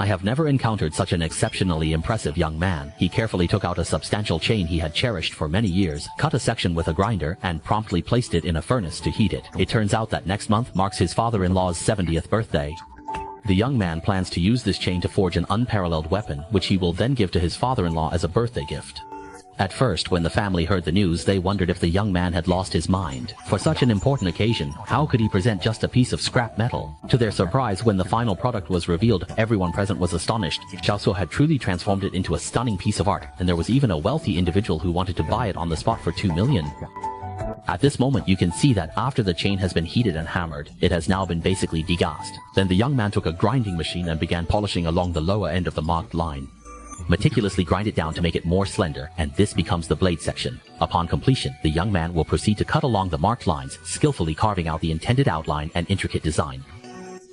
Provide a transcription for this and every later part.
I have never encountered such an exceptionally impressive young man. He carefully took out a substantial chain he had cherished for many years, cut a section with a grinder, and promptly placed it in a furnace to heat it. It turns out that next month marks his father-in-law's 70th birthday. The young man plans to use this chain to forge an unparalleled weapon, which he will then give to his father-in-law as a birthday gift. At first, when the family heard the news, they wondered if the young man had lost his mind. For such an important occasion, how could he present just a piece of scrap metal? To their surprise, when the final product was revealed, everyone present was astonished. Xiaosuo had truly transformed it into a stunning piece of art, and there was even a wealthy individual who wanted to buy it on the spot for 2 million. At this moment, you can see that after the chain has been heated and hammered, it has now been basically degassed. Then the young man took a grinding machine and began polishing along the lower end of the marked line. Meticulously grind it down to make it more slender, and this becomes the blade section. Upon completion, the young man will proceed to cut along the marked lines, skillfully carving out the intended outline and intricate design.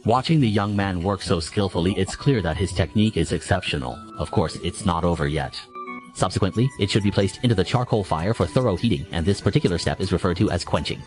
Watching the young man work so skillfully, it's clear that his technique is exceptional. Of course, it's not over yet. Subsequently, it should be placed into the charcoal fire for thorough heating, and this particular step is referred to as quenching.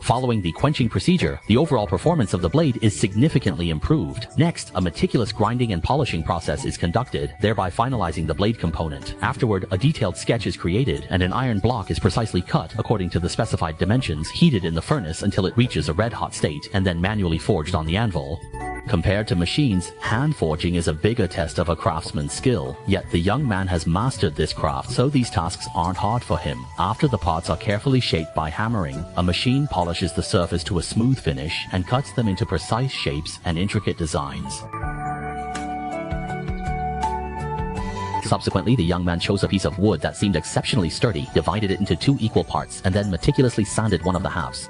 Following the quenching procedure, the overall performance of the blade is significantly improved. Next, a meticulous grinding and polishing process is conducted, thereby finalizing the blade component. Afterward, a detailed sketch is created, and an iron block is precisely cut according to the specified dimensions, heated in the furnace until it reaches a red-hot state, and then manually forged on the anvil. Compared to machines, hand forging is a bigger test of a craftsman's skill, yet the young man has mastered this craft, so these tasks aren't hard for him. After the parts are carefully shaped by hammering, a machine polishes the surface to a smooth finish and cuts them into precise shapes and intricate designs. Subsequently, the young man chose a piece of wood that seemed exceptionally sturdy, divided it into 2 equal parts, and then meticulously sanded one of the halves.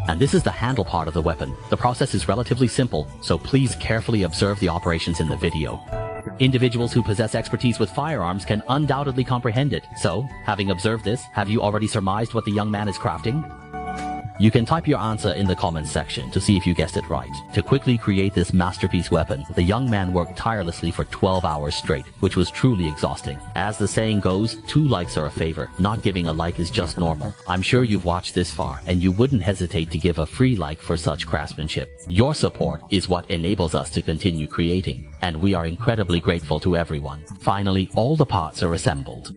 And this is the handle part of the weapon. The process is relatively simple, so please carefully observe the operations in the video. Individuals who possess expertise with firearms can undoubtedly comprehend it. So, having observed this, have you already surmised what the young man is crafting? You can type your answer in the comments section to see if you guessed it right. To quickly create this masterpiece weapon, the young man worked tirelessly for 12 hours straight, which was truly exhausting. As the saying goes, 2 likes are a favor. Not giving a like is just normal. I'm sure you've watched this far, and you wouldn't hesitate to give a free like for such craftsmanship. Your support is what enables us to continue creating, and we are incredibly grateful to everyone. Finally, all the parts are assembled.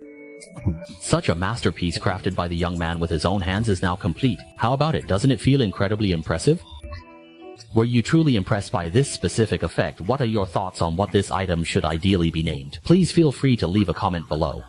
Such a masterpiece crafted by the young man with his own hands is now complete. How about it? Doesn't it feel incredibly impressive? Were you truly impressed by this specific effect? What are your thoughts on what this item should ideally be named? Please feel free to leave a comment below.